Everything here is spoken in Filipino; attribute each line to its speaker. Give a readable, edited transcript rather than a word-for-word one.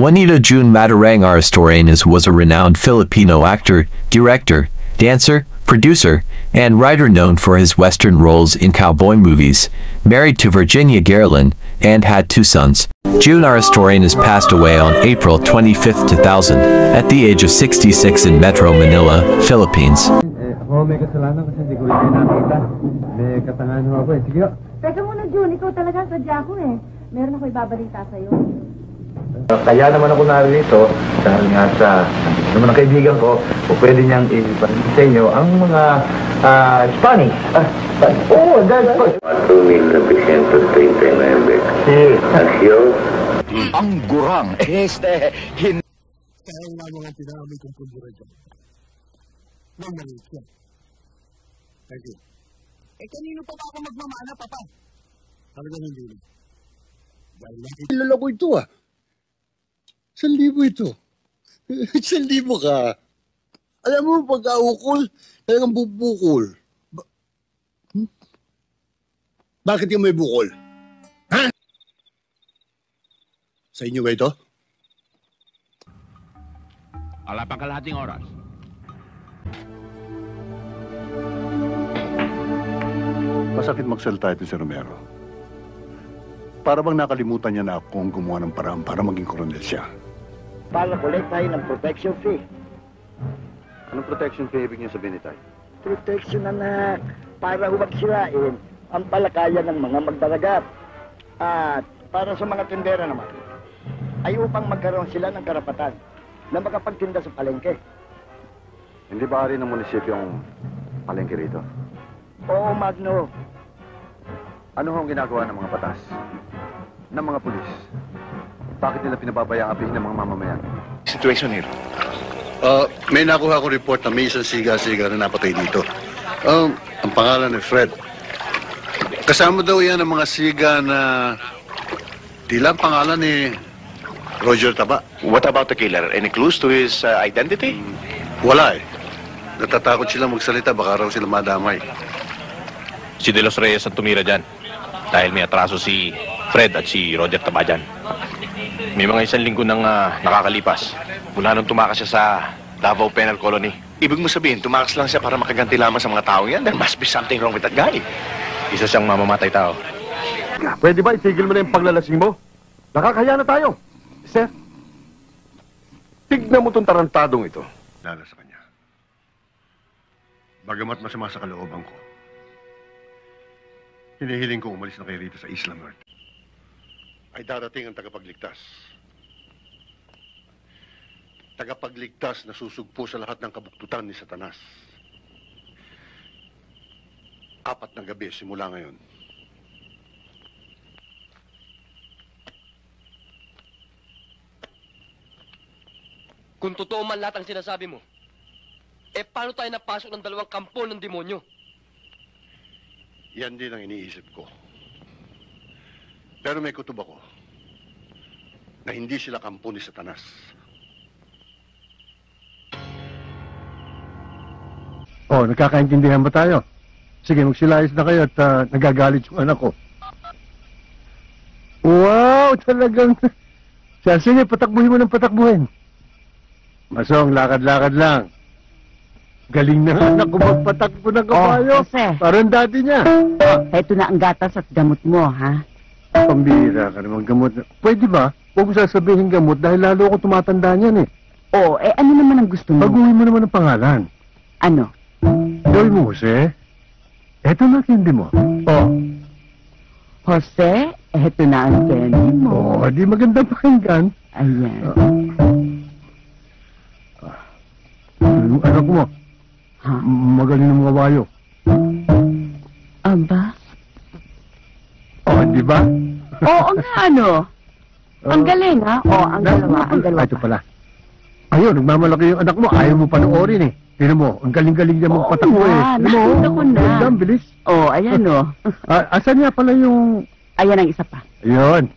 Speaker 1: Juanito June Matarang Aristorenas was a renowned Filipino actor, director, dancer, producer, and writer known for his Western roles in cowboy movies, married to Virginia Garland, and had 2 sons. June Aristorenas passed away on April 25, 2000, at the age of 66 in Metro Manila, Philippines.
Speaker 2: Ako may kasalanan kasi hindi ko rin kayo nakita. May katangahan ho ako eh. Sige ho.
Speaker 3: Teka muna, June. Ikaw talaga sadya ko eh. Meron ako ibabalita sa'yo.
Speaker 2: Kaya naman ako narito dahil nga sa naman ang kaibigan ko o pwede niyang ipanin sa inyo ang mga Spanish. Oo, that's good.
Speaker 4: 2,939.
Speaker 2: Si
Speaker 4: Nació
Speaker 5: Ang gurang,
Speaker 6: Kaya nga mga pinamay kong pundura dyan. Nang maliit yan. Thank you. Kanino pa ba ako magmamana, Papa? Talagang hindi na. Dahil nakita...
Speaker 7: Kilala ko ito 1,000 ito. 1,000 ka. Alam mo, pagka-ukol, talagang bubukol. Bakit yung may bukol? Ha? Sa inyo ba ito?
Speaker 5: Wala pang kalahating oras.
Speaker 7: Masakit magsalita ito si Romero. Para bang nakalimutan niya na akong gumawa ng paraan para maging koronel siya.
Speaker 8: Para collect tayo ng protection fee.
Speaker 7: Anong protection fee ibig niya sabihin ni Tay?
Speaker 8: Protection, anak. Para huwag sirain ang palakayan ng mga magdalagat. At para sa mga tindera naman, ay upang magkaroon sila ng karapatan na makapagtinda sa palengke.
Speaker 7: Hindi ba rin ng munisipyo ang palengke rito?
Speaker 8: Oo, Magno.
Speaker 7: Ano ang ginagawa ng mga batas? Ng mga pulis? Bakit nila pinababayang apihin ng mga mamamayan?
Speaker 4: Situation here.
Speaker 7: May nakuha akong report na may isang siga-siga na napatay dito. Ang pangalan ni Fred. Kasama daw yan ang mga siga na tila ang pangalan ni Roger Taba.
Speaker 4: What about the killer? Any clues to his identity?
Speaker 7: Wala eh. Natatakot sila magsalita, baka raw sila madamay.
Speaker 9: Si De Los Reyes ang tumira dyan. Dahil may atraso si Fred at si Roger Taba dyan. May mga 1 linggo nang nakakalipas mula nung tumakas siya sa Davao Penal Colony.
Speaker 4: Ibig mo sabihin, tumakas lang siya para makaganti lamang sa mga tao yan? There must be something wrong with that guy.
Speaker 9: Isa siyang mamamatay tao.
Speaker 5: Pwede ba itigil mo na yung paglalasing mo? Nakakaya na tayo. Sir, tignan mo itong tarantadong ito.
Speaker 7: Lala sa kanya. Bagamat masama sa kalooban ko, hinihiling ko umalis na kayo rito sa Isla Muerte. Ay darating ang tagapagligtas. Tagapagligtas na susugpo sa lahat ng kabuktutan ni Satanas. 4 na gabi simula ngayon.
Speaker 10: Kung totoo man lahat ang sinasabi mo, paano tayo napasok ng 2 kampo ng demonyo?
Speaker 7: Yan din ang iniisip ko. Pero may kutob ako na hindi sila kampo ni Satanas.
Speaker 6: Oh, nagkakaintindihan ba tayo? Sige, magsilayas na kayo at nagagalit yung anak ko. Wow, talagang... Sige, patakbuhin mo ng patakbuhin. Masong, lakad-lakad lang. Galing na anak ko magpatakbo ng kabayo.
Speaker 3: Jose.
Speaker 6: Parang dati niya.
Speaker 3: Ito na ang gatas at gamot mo, ha?
Speaker 6: Pambira ka naman gamot. Pwede ba? Huwag mo sasabihin gamot dahil lalo ako tumatanda niyan eh.
Speaker 3: Oo, ano naman ang gusto mo?
Speaker 6: Baguhin mo naman ang pangalan.
Speaker 3: Ano?
Speaker 6: Gawin mo, Jose. Eto na candy mo. Oh.
Speaker 3: Jose, eto na ang candy mo.
Speaker 6: Oh, di maganda pakinggan.
Speaker 3: Ayan.
Speaker 6: Yung anak mo.
Speaker 3: Ha?
Speaker 6: Magaling ng mga bayo.
Speaker 3: Aba?
Speaker 6: Oh, di ba?
Speaker 3: Oo nga, ano? Ang galing, ha? Oo, ang dalawa, ang dalawa.
Speaker 6: Ito pala. Ayun, nagmamalaki yung anak mo. Ayaw mo panoorin eh. Tignan mo, ang galing-galing niya magpatakbo eh.
Speaker 3: Nakita ko na.
Speaker 6: Ang bilis.
Speaker 3: Oo, ayan, oh.
Speaker 6: Asan niya pala yung...
Speaker 3: Ayan ang isa pa.
Speaker 6: Ayun.